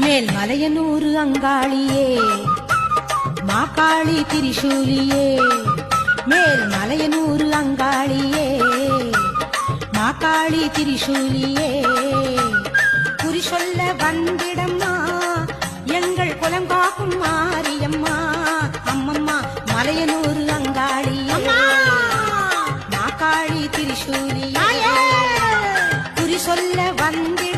மேல் மலையனூர் அங்காளியே மாகாளி திரிசூலியே மேல் மலையனூர் அங்காளியே மாகாளி திரிசூலியே குறி சொல்ல வந்திடம்மா எங்கள் குலங்காக்கும் மாரியம்மா அம்மம்மா மலையனூர் அங்காளியே மாகாளி திரிசூலியே குறி சொல்ல வந்திட